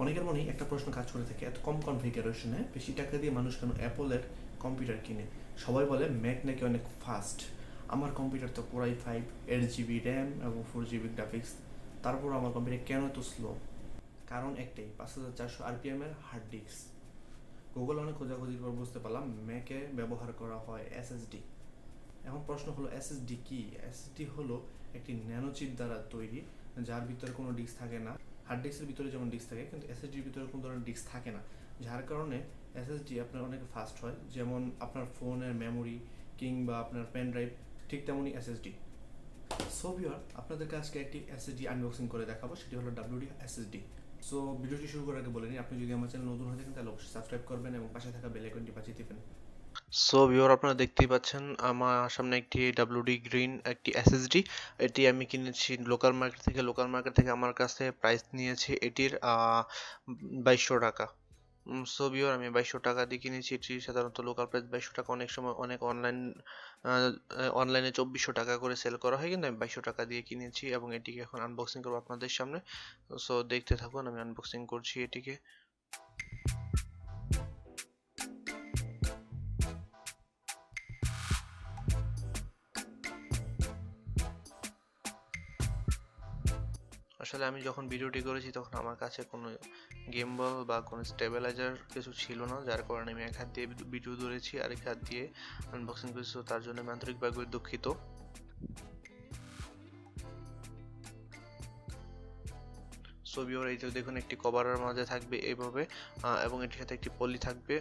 অনেকের মনেই একটা প্রশ্ন কাজ করে থাকে, এত কম কনফিগারেশনে বেশি টাকা দিয়ে মানুষ কেন অ্যাপলের কম্পিউটার কিনে? সবাই বলে ম্যাক নাকি অনেক ফাস্ট। আমার কম্পিউটার তো পুরাই 8 GB র্যাম এবং 4 GB গ্রাফিক্স, তারপর আমার কম্পিউটার কেন এত স্লো? কারণ একটাই, 5400 RPM এর হার্ড ডিস্ক। গুগল অনেক খোঁজাখুঁজির পর বুঝতে পারলাম ম্যাকে ব্যবহার করা হয় SSD। এখন প্রশ্ন হলো SSD কি? SSD হলো একটি ন্যানোচিপ দ্বারা তৈরি, যার ভিতরে কোনো ডিস্ক থাকে না। হার্ড ডিস্কের ভিতরে যেমন ডিস্ক থাকে, কিন্তু SSDর ভিতরে কোনো ধরনের ডিস্ক থাকে না, যার কারণে SSD আপনার অনেক ফাস্ট হয়। যেমন আপনার ফোনের মেমোরি কিংবা আপনার পেন ড্রাইভ, ঠিক তেমনই SSD। সো ভিউয়ার, আপনাদেরকে আজকে একটি SSD আনবক্সিং করে দেখাবো, সেটি হলো WD SSD। সো ভিডিওটি শুরু করার আগে বলে নিই, আপনি যদি আমার চ্যানেল নতুন হয়ে থাকেন তাহলে অবশ্যই সাবস্ক্রাইব করবেন এবং পাশে থাকা বেল আইকনটি বাজিয়ে দিবেন। সো ভিউয়ার, আপনারা দেখতেই পাচ্ছেন আমার সামনে একটি WD গ্রিন একটি SSD। এটি আমি কিনেছি লোকাল মার্কেট থেকে আমার কাছে প্রাইস নিয়েছে এটির 2200 টাকা। সো ভিউয়ার, আমি 2200 টাকা দিয়ে কিনেছি। এটি সাধারণত লোকাল প্রাইস 2200 টাকা, অনেক সময় অনেক অনলাইনে 2400 টাকা করে সেল করা হয়, কিন্তু আমি 2200 টাকা দিয়ে কিনেছি এবং এটিকে এখন আনবক্সিং করবো আপনাদের সামনে। সো দেখতে থাকুন, আমি আনবক্সিং করছি এটিকে। আসলে আমি যখন ভিডিওটি করেছি তখন আমার কাছে কোনো গিম্বল বা কোনো স্টেবিলাইজার কিছু ছিল না, যার কারণে আমি এক হাত দিয়ে ভিডিও ধরেছি আর এক হাত দিয়ে আনবক্সিং করেছি। তার জন্য আমি আন্তরিকভাবে দুঃখিত। সো ভিউয়ার, এই যে দেখুন, একটি কভারের মাঝে থাকবে এইভাবে এবং এটির সাথে একটি পলি থাকবে।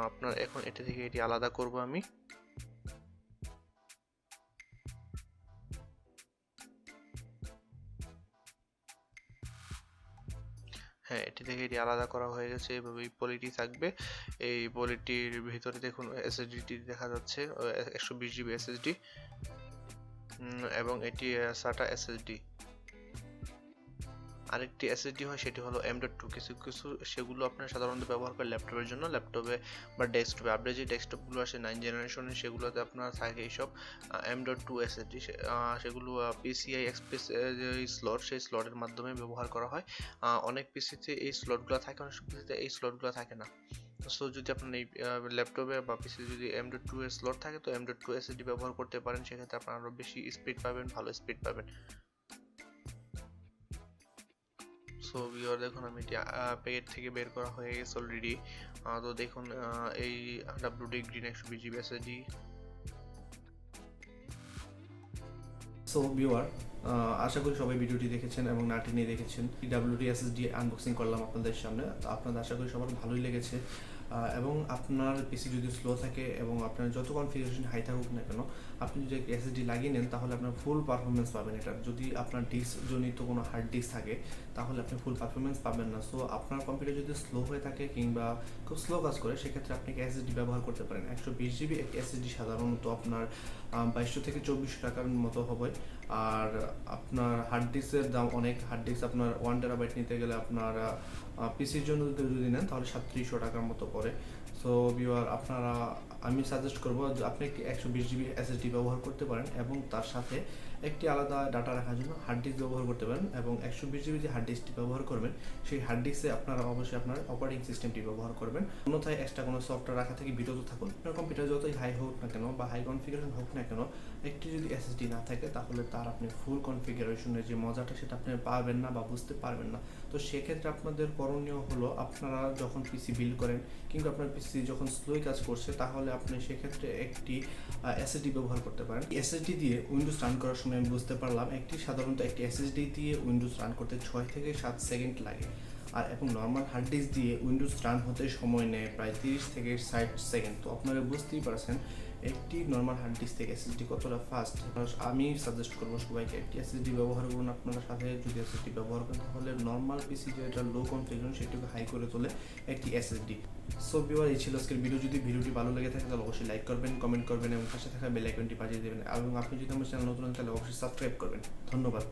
আপনার এখন এটি থেকে এটি আলাদা করব আমি। হ্যাঁ, এটি থেকে এটি আলাদা করা হয়ে গেছে। এভাবে এই পলিটি থাকবে। এই পলিটির ভিতরে দেখুন এসএসডি দেখা যাচ্ছে, 120 GB এসএসডি এবং এটি SATA এসএসডি। আরেকটি এসএসডি হয়, সেটি হলো M.2। কিছু সেগুলো আপনার সাধারণত ব্যবহার করে ল্যাপটপের জন্য, ল্যাপটপে বা ডেস্কটপে। আপনি যে ডেস্কটপগুলো আসে 9 জেনারেশনের, সেগুলোতে আপনার থাকে এইসব M.2 এসএসডি। সেগুলো PCI এক্সপ্রেস যে স্লট, সেই স্লটের মাধ্যমে ব্যবহার করা হয়। অনেক পিসিতে এই স্লটগুলো থাকে, অনেক পিসিতে এই স্লটগুলো থাকে না। সো যদি আপনার এই ল্যাপটপে বা পিসিতে যদি M.2 এর স্লট থাকে, তো M.2 এসএসডি ব্যবহার করতে পারেন। সেক্ষেত্রে আপনারা আরও বেশি স্পিড পাবেন, ভালো স্পিড পাবেন। সো ভিউয়ার, দেখুন আমি এটি প্যাকেট থেকে বের করা হয়ে গেছে অলরেডি। তো দেখুন এই WD green 120 GB SSD। So viewer, আশা করি সবাই ভিডিওটি দেখেছেন এবং না টেনে দেখেছেন। WD SSD আনবক্সিং করলাম আপনাদের সামনে, তো আপনাদের আশা করি সবার ভালোই লেগেছে। এবং আপনার পিসি যদি স্লো থাকে এবং আপনার যত কনফিগারেশন হাই থাকুক না কেন, আপনি যদি SSD লাগিয়ে নেন তাহলে আপনার ফুল পারফরমেন্স পাবেন। এটা যদি আপনার ডিস্ক জনিত কোনো হার্ড ডিস্ক থাকে তাহলে আপনি ফুল পারফরমেন্স পাবেন না। সো আপনার কম্পিউটার যদি স্লো হয়ে থাকে কিংবা খুব স্লো কাজ করে, সেক্ষেত্রে আপনি SSD ব্যবহার করতে পারেন। 120 GB একটি SSD সাধারণত আপনার 2200 থেকে 2400 টাকার মতো হবে। আর আপনার হার্ড ডিস্কের দাম অনেক। হার্ড ডিস্ক আপনার 1 TB নিতে গেলে আপনার পিসির জন্য যদি নেন তাহলে 3700 টাকার মতো পড়ে। সো ভিউয়ার, আমি সাজেস্ট করবো যে আপনি একটি 120 GB SSD ব্যবহার করতে পারেন এবং তার সাথে একটি আলাদা ডাটা রাখার জন্য হার্ড ডিস্ক ব্যবহার করতে পারেন। এবং 120 GB যে হার্ড ডিস্কটি ব্যবহার করবেন, সেই হার্ড ডিস্কে আপনারা অবশ্যই আপনার অপারেটিং সিস্টেমটি ব্যবহার করবেন। অন্যথায় এক্সট্রা কোনো সফটওয়্যার রাখা থেকে বিরত থাকুন। আপনার কম্পিউটার যতই হাই হোক না কেন বা হাই কনফিগারেশন হোক না কেন, একটি যদি SSD না থাকে তাহলে তার আপনি ফুল কনফিগারেশনের যে মজাটা সেটা আপনি পাবেন না বা বুঝতে পারবেন না। তো সেক্ষেত্রে আপনাদের করণীয় হলো, আপনারা যখন পিসি বিল্ড করেন কিংবা আপনার পিসি যখন স্লোই কাজ করছে, তাহলে আপনি সেক্ষেত্রে একটি SSD ব্যবহার করতে পারেন। SSD দিয়ে উইন্ডোজ রান করার সময় আমি বুঝতে পারলাম সাধারণত একটি SSD দিয়ে উইন্ডোজ রান করতে 6 থেকে 7 সেকেন্ড লাগে। আর এবং নর্মাল হার্ড ডিস্ক দিয়ে উইন্ডোজ রান হতে সময় নেয় প্রায় 30 থেকে 60 সেকেন্ড। তো আপনারা বুঝতেই পারছেন একটি নর্মাল হার্ড ডিস্ক থেকে SSD কতটা ফাস্ট। আমি সাজেস্ট করবো সবাইকে একটি SSD ব্যবহার করুন। আপনার সাথে যদি SSD ব্যবহার করেন তাহলে নর্মাল পিসি যেটা লো কনফিগারেশন সেটাকে হাই করে তোলে একটি SSD। সো ভিউয়ার, এই ছিল আজকের ভিডিও। যদি ভিডিওটি ভালো লেগে থাকে তাহলে অবশ্যই লাইক করবেন, কমেন্ট করবেন এবং পাশে থাকা বেল আইকনটি বাজিয়ে দেবেন। এবং আপনি যদি আমার চ্যানেল নতুন হন তাহলে অবশ্যই সাবস্ক্রাইব করবেন। ধন্যবাদ।